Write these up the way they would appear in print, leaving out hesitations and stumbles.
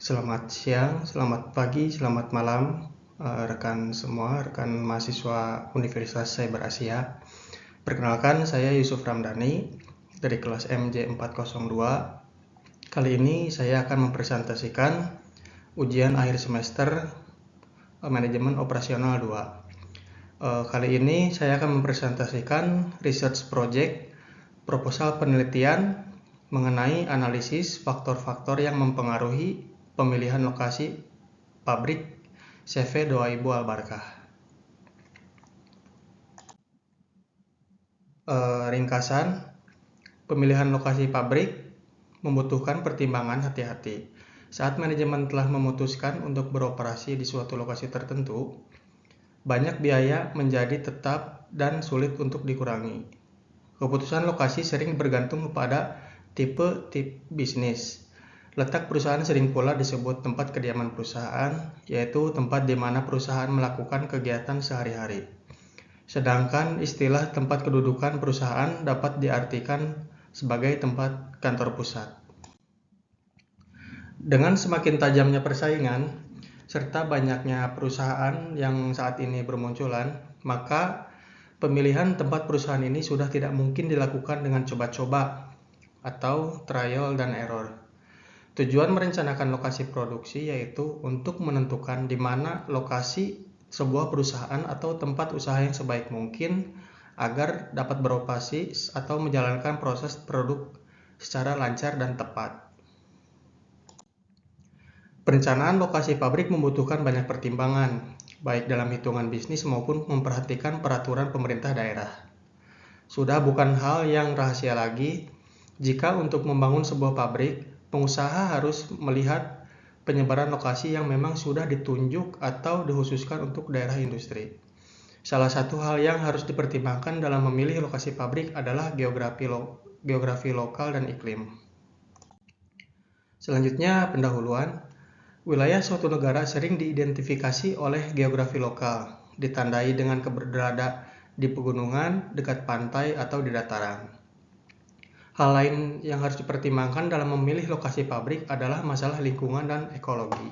Selamat siang, selamat pagi, selamat malam, rekan semua, rekan mahasiswa Universitas Cyber Asia. Perkenalkan, saya Yusuf Ramdhani dari kelas MJ402. Kali ini saya akan mempresentasikan ujian akhir semester Manajemen Operasional 2. Kali ini saya akan mempresentasikan research project proposal penelitian mengenai analisis faktor-faktor yang mempengaruhi pemilihan lokasi pabrik CV Doa Ibu Al-Barkah. Ringkasan, pemilihan lokasi pabrik membutuhkan pertimbangan hati-hati. Saat manajemen telah memutuskan untuk beroperasi di suatu lokasi tertentu, banyak biaya menjadi tetap dan sulit untuk dikurangi. Keputusan lokasi sering bergantung pada tipe bisnis. Letak perusahaan sering pula disebut tempat kediaman perusahaan, yaitu tempat di mana perusahaan melakukan kegiatan sehari-hari. Sedangkan istilah tempat kedudukan perusahaan dapat diartikan sebagai tempat kantor pusat. Dengan semakin tajamnya persaingan, serta banyaknya perusahaan yang saat ini bermunculan, maka pemilihan tempat perusahaan ini sudah tidak mungkin dilakukan dengan coba-coba atau trial dan error. Tujuan merencanakan lokasi produksi yaitu untuk menentukan di mana lokasi sebuah perusahaan atau tempat usaha yang sebaik mungkin agar dapat beroperasi atau menjalankan proses produk secara lancar dan tepat. Perencanaan lokasi pabrik membutuhkan banyak pertimbangan, baik dalam hitungan bisnis maupun memperhatikan peraturan pemerintah daerah. Sudah bukan hal yang rahasia lagi jika untuk membangun sebuah pabrik, pengusaha harus melihat penyebaran lokasi yang memang sudah ditunjuk atau dikhususkan untuk daerah industri. Salah satu hal yang harus dipertimbangkan dalam memilih lokasi pabrik adalah geografi lokal dan iklim. Selanjutnya, pendahuluan. Wilayah suatu negara sering diidentifikasi oleh geografi lokal, ditandai dengan berada di pegunungan, dekat pantai, atau di dataran. Hal lain yang harus dipertimbangkan dalam memilih lokasi pabrik adalah masalah lingkungan dan ekologi.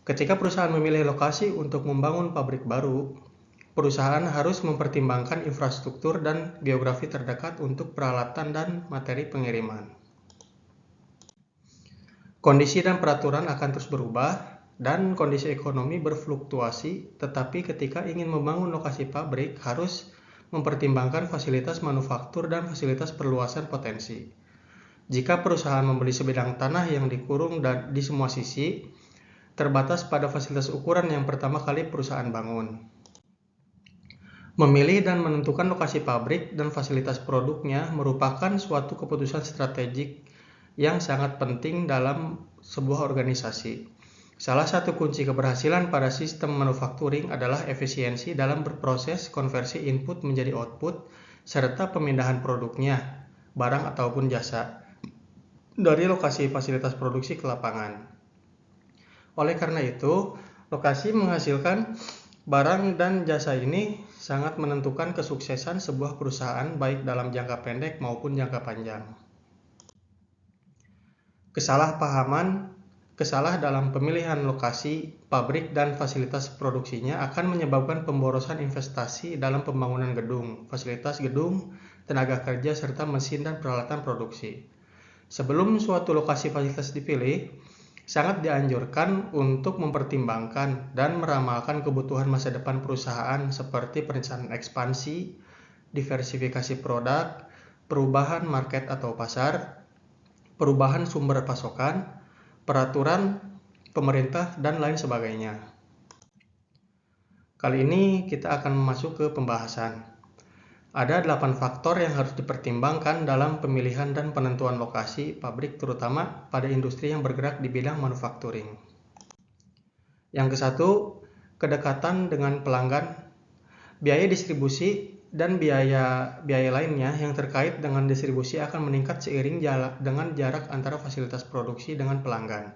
Ketika perusahaan memilih lokasi untuk membangun pabrik baru, perusahaan harus mempertimbangkan infrastruktur dan geografi terdekat untuk peralatan dan materi pengiriman. Kondisi dan peraturan akan terus berubah dan kondisi ekonomi berfluktuasi, tetapi ketika ingin membangun lokasi pabrik harus mempertimbangkan fasilitas manufaktur dan fasilitas perluasan potensi. Jika perusahaan membeli sebidang tanah yang dikurung di semua sisi, terbatas pada fasilitas ukuran yang pertama kali perusahaan bangun. Memilih dan menentukan lokasi pabrik dan fasilitas produknya merupakan suatu keputusan strategik yang sangat penting dalam sebuah organisasi. Salah satu kunci keberhasilan pada sistem manufacturing adalah efisiensi dalam berproses konversi input menjadi output serta pemindahan produknya, barang ataupun jasa, dari lokasi fasilitas produksi ke lapangan. Oleh karena itu, lokasi menghasilkan barang dan jasa ini sangat menentukan kesuksesan sebuah perusahaan baik dalam jangka pendek maupun jangka panjang. Kesalah dalam pemilihan lokasi, pabrik, dan fasilitas produksinya akan menyebabkan pemborosan investasi dalam pembangunan gedung, fasilitas gedung, tenaga kerja, serta mesin dan peralatan produksi. Sebelum suatu lokasi fasilitas dipilih, sangat dianjurkan untuk mempertimbangkan dan meramalkan kebutuhan masa depan perusahaan seperti perencanaan ekspansi, diversifikasi produk, perubahan market atau pasar, perubahan sumber pasokan, peraturan pemerintah, dan lain sebagainya. Kali ini kita akan masuk ke pembahasan. Ada 8 faktor yang harus dipertimbangkan dalam pemilihan dan penentuan lokasi pabrik terutama pada industri yang bergerak di bidang manufacturing. Yang ke-1, kedekatan dengan pelanggan, biaya distribusi dan biaya lainnya yang terkait dengan distribusi akan meningkat seiring dengan jarak antara fasilitas produksi dengan pelanggan.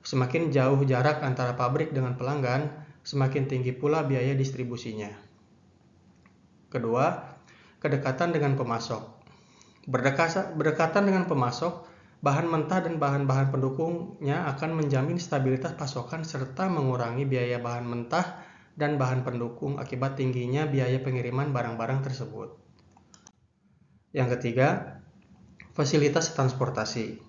Semakin jauh jarak antara pabrik dengan pelanggan, semakin tinggi pula biaya distribusinya. Kedua, kedekatan dengan pemasok. Berdekatan dengan pemasok Bahan mentah dan bahan-bahan pendukungnya akan menjamin stabilitas pasokan serta mengurangi biaya bahan mentah dan bahan pendukung akibat tingginya biaya pengiriman barang-barang tersebut. Yang ketiga, fasilitas transportasi.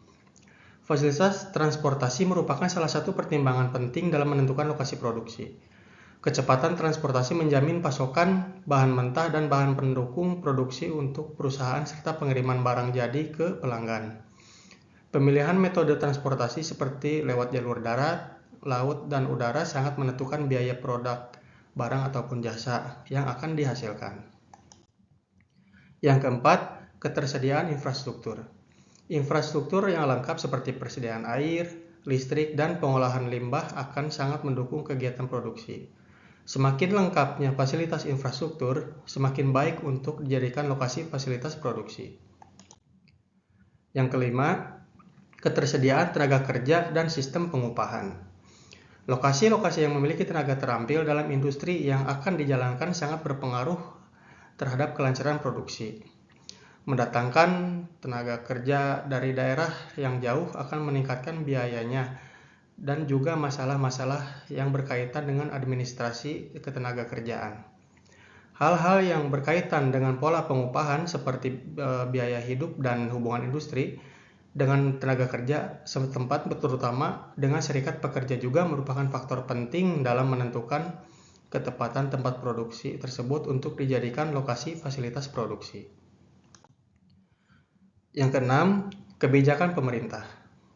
Fasilitas transportasi merupakan salah satu pertimbangan penting dalam menentukan lokasi produksi. Kecepatan transportasi menjamin pasokan bahan mentah dan bahan pendukung produksi untuk perusahaan serta pengiriman barang jadi ke pelanggan. Pemilihan metode transportasi seperti lewat jalur darat, laut, dan udara sangat menentukan biaya produk, barang ataupun jasa yang akan dihasilkan. Yang keempat, ketersediaan infrastruktur. Infrastruktur yang lengkap seperti persediaan air, listrik, dan pengolahan limbah akan sangat mendukung kegiatan produksi. Semakin lengkapnya fasilitas infrastruktur, semakin baik untuk dijadikan lokasi fasilitas produksi. Yang kelima, ketersediaan tenaga kerja dan sistem pengupahan. Lokasi-lokasi yang memiliki tenaga terampil dalam industri yang akan dijalankan sangat berpengaruh terhadap kelancaran produksi. Mendatangkan tenaga kerja dari daerah yang jauh akan meningkatkan biayanya dan juga masalah-masalah yang berkaitan dengan administrasi ketenaga kerjaan. Hal-hal yang berkaitan dengan pola pengupahan seperti biaya hidup dan hubungan industri dengan tenaga kerja setempat, terutama dengan serikat pekerja, juga merupakan faktor penting dalam menentukan ketepatan tempat produksi tersebut untuk dijadikan lokasi fasilitas produksi. Yang keenam, kebijakan pemerintah.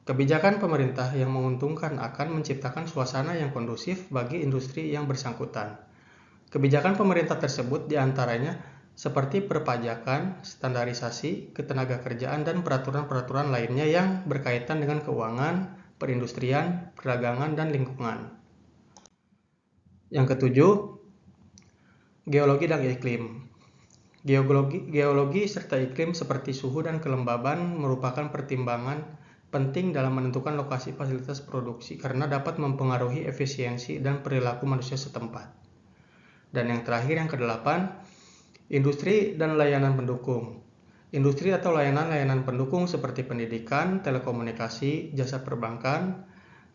Kebijakan pemerintah yang menguntungkan akan menciptakan suasana yang kondusif bagi industri yang bersangkutan. Kebijakan pemerintah tersebut diantaranya seperti perpajakan, standarisasi, ketenagakerjaan, dan peraturan-peraturan lainnya yang berkaitan dengan keuangan, perindustrian, perdagangan, dan lingkungan. Yang ketujuh, geologi dan iklim. Geologi serta iklim seperti suhu dan kelembaban merupakan pertimbangan penting dalam menentukan lokasi fasilitas produksi karena dapat mempengaruhi efisiensi dan perilaku manusia setempat. Dan yang terakhir, yang kedelapan, industri dan layanan pendukung. Industri atau layanan-layanan pendukung seperti pendidikan, telekomunikasi, jasa perbankan,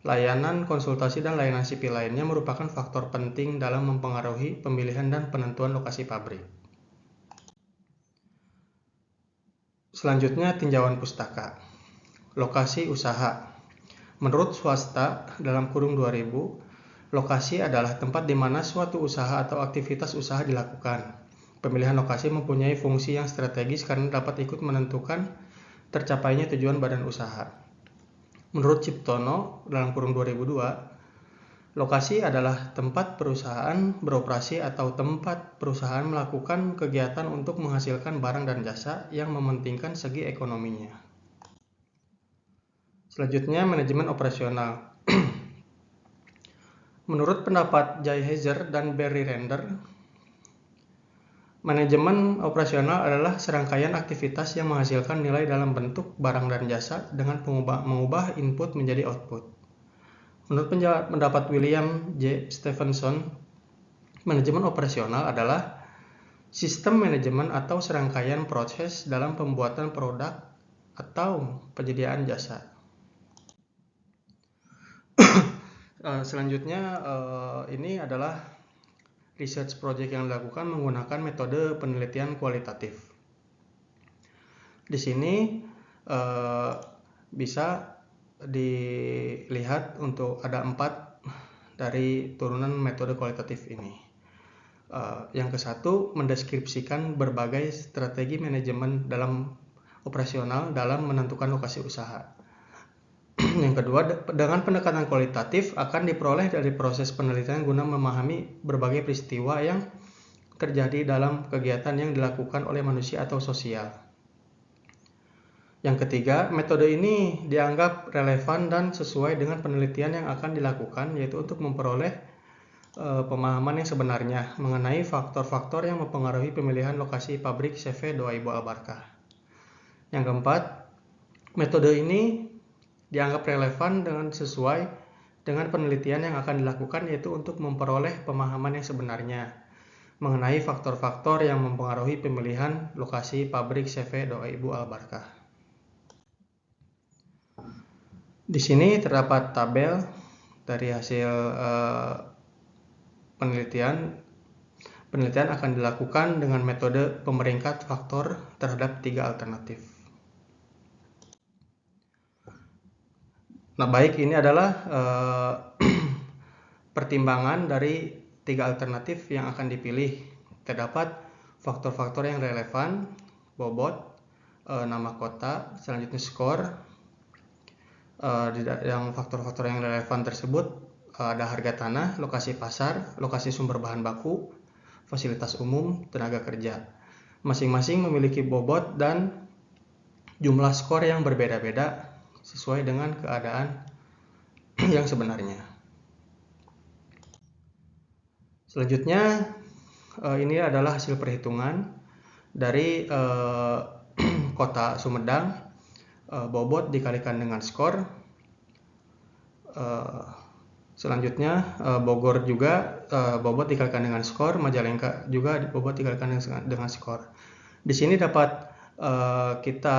layanan konsultasi, dan layanan sipil lainnya merupakan faktor penting dalam mempengaruhi pemilihan dan penentuan lokasi pabrik. Selanjutnya, tinjauan pustaka. Lokasi usaha. Menurut swasta dalam kurung 2000, lokasi adalah tempat di mana suatu usaha atau aktivitas usaha dilakukan. Pemilihan lokasi mempunyai fungsi yang strategis karena dapat ikut menentukan tercapainya tujuan badan usaha. Menurut Ciptono dalam kurung 2002, lokasi adalah tempat perusahaan beroperasi atau tempat perusahaan melakukan kegiatan untuk menghasilkan barang dan jasa yang mementingkan segi ekonominya. Selanjutnya, manajemen operasional. Menurut pendapat Jay Heiser dan Barry Render, manajemen operasional adalah serangkaian aktivitas yang menghasilkan nilai dalam bentuk barang dan jasa dengan mengubah input menjadi output. Menurut pendapat William J. Stevenson, manajemen operasional adalah sistem manajemen atau serangkaian proses dalam pembuatan produk atau penyediaan jasa. Selanjutnya, ini adalah research project yang dilakukan menggunakan metode penelitian kualitatif. Di sini bisa dilihat untuk ada 4 dari turunan metode kualitatif ini. Yang ke-1, mendeskripsikan berbagai strategi manajemen dalam operasional dalam menentukan lokasi usaha. Yang kedua, dengan pendekatan kualitatif akan diperoleh dari proses penelitian guna memahami berbagai peristiwa yang terjadi dalam kegiatan yang dilakukan oleh manusia atau sosial. Yang ketiga, metode ini dianggap relevan dan sesuai dengan penelitian yang akan dilakukan, yaitu untuk memperoleh pemahaman yang sebenarnya mengenai faktor-faktor yang mempengaruhi pemilihan lokasi pabrik CV Doa Ibu Al-Barkah. Yang keempat, metode ini dianggap relevan dan sesuai dengan penelitian yang akan dilakukan, yaitu untuk memperoleh pemahaman yang sebenarnya mengenai faktor-faktor yang mempengaruhi pemilihan lokasi pabrik CV Doa Ibu Al-Barkah. Di sini terdapat tabel dari hasil penelitian. Penelitian akan dilakukan dengan metode pemeringkat faktor terhadap 3 alternatif. Nah, baik, ini adalah pertimbangan dari 3 alternatif yang akan dipilih. Terdapat faktor-faktor yang relevan, bobot, nama kota, selanjutnya skor. Yang faktor-faktor yang relevan tersebut ada harga tanah, lokasi pasar, lokasi sumber bahan baku, fasilitas umum, tenaga kerja. Masing-masing memiliki bobot dan jumlah skor yang berbeda-beda sesuai dengan keadaan yang sebenarnya. Selanjutnya, ini adalah hasil perhitungan dari kota Sumedang, bobot dikalikan dengan skor. Selanjutnya Bogor juga bobot dikalikan dengan skor, Majalengka juga bobot dikalikan dengan skor. Di sini dapat kita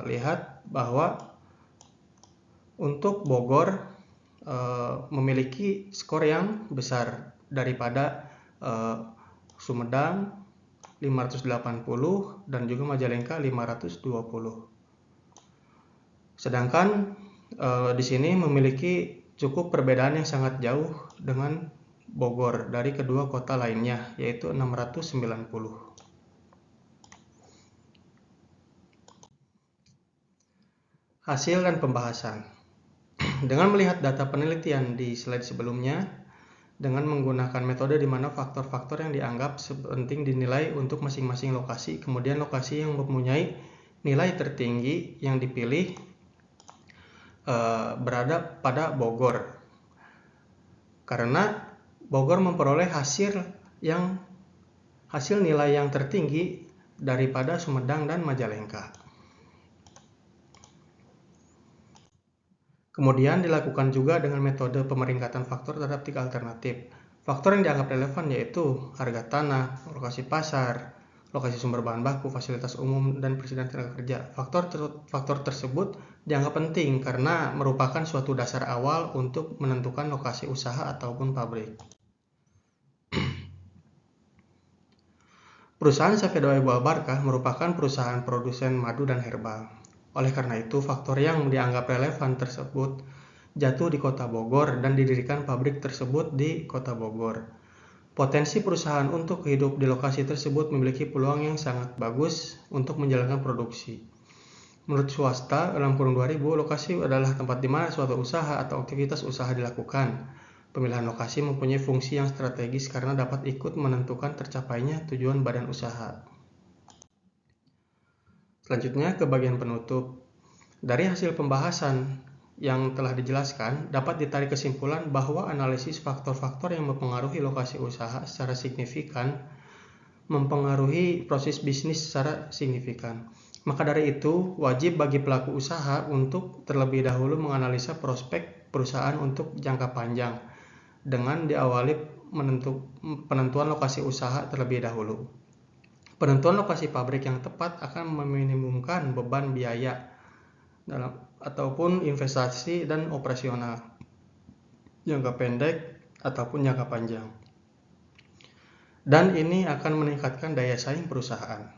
lihat bahwa untuk Bogor memiliki skor yang besar daripada Sumedang 580 dan juga Majalengka 520. Sedangkan di sini memiliki cukup perbedaan yang sangat jauh dengan Bogor dari kedua kota lainnya, yaitu 690. Hasil dan pembahasan. Dengan melihat data penelitian di slide sebelumnya, dengan menggunakan metode di mana faktor-faktor yang dianggap penting dinilai untuk masing-masing lokasi, kemudian lokasi yang mempunyai nilai tertinggi yang dipilih berada pada Bogor, karena Bogor memperoleh hasil nilai yang tertinggi daripada Sumedang dan Majalengka. Kemudian dilakukan juga dengan metode pemeringkatan faktor terhadap 3 alternatif. Faktor yang dianggap relevan yaitu harga tanah, lokasi pasar, lokasi sumber bahan baku, fasilitas umum, dan persediaan tenaga kerja. Faktor tersebut dianggap penting karena merupakan suatu dasar awal untuk menentukan lokasi usaha ataupun pabrik. Perusahaan Safedoa Ibu Albarkah merupakan perusahaan produsen madu dan herbal. Oleh karena itu, faktor yang dianggap relevan tersebut jatuh di Kota Bogor dan didirikan pabrik tersebut di Kota Bogor. Potensi perusahaan untuk hidup di lokasi tersebut memiliki peluang yang sangat bagus untuk menjalankan produksi. Menurut swasta, dalam kurun 2000, lokasi adalah tempat di mana suatu usaha atau aktivitas usaha dilakukan. Pemilihan lokasi mempunyai fungsi yang strategis karena dapat ikut menentukan tercapainya tujuan badan usaha. Selanjutnya ke bagian penutup. Dari hasil pembahasan yang telah dijelaskan, dapat ditarik kesimpulan bahwa analisis faktor-faktor yang mempengaruhi lokasi usaha secara signifikan mempengaruhi proses bisnis secara signifikan. Maka dari itu, wajib bagi pelaku usaha untuk terlebih dahulu menganalisa prospek perusahaan untuk jangka panjang dengan diawali penentuan lokasi usaha terlebih dahulu. Penentuan lokasi pabrik yang tepat akan meminimumkan beban biaya ataupun investasi dan operasional jangka pendek ataupun jangka panjang. Dan ini akan meningkatkan daya saing perusahaan.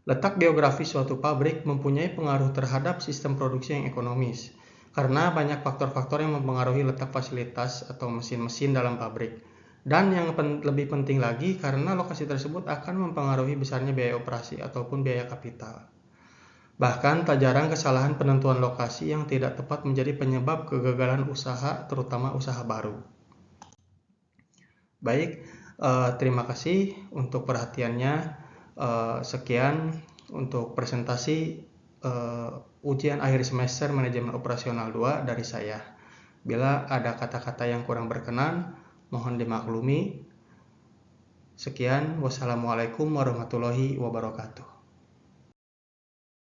Letak geografis suatu pabrik mempunyai pengaruh terhadap sistem produksi yang ekonomis, karena banyak faktor-faktor yang mempengaruhi letak fasilitas atau mesin-mesin dalam pabrik. Dan yang lebih penting lagi, karena lokasi tersebut akan mempengaruhi besarnya biaya operasi ataupun biaya kapital. Bahkan tak jarang kesalahan penentuan lokasi yang tidak tepat menjadi penyebab kegagalan usaha, terutama usaha baru. Baik, terima kasih untuk perhatiannya. Sekian untuk presentasi ujian akhir semester manajemen operasional 2 dari saya. Bila ada kata-kata yang kurang berkenan, mohon dimaklumi. Sekian, wassalamualaikum warahmatullahi wabarakatuh.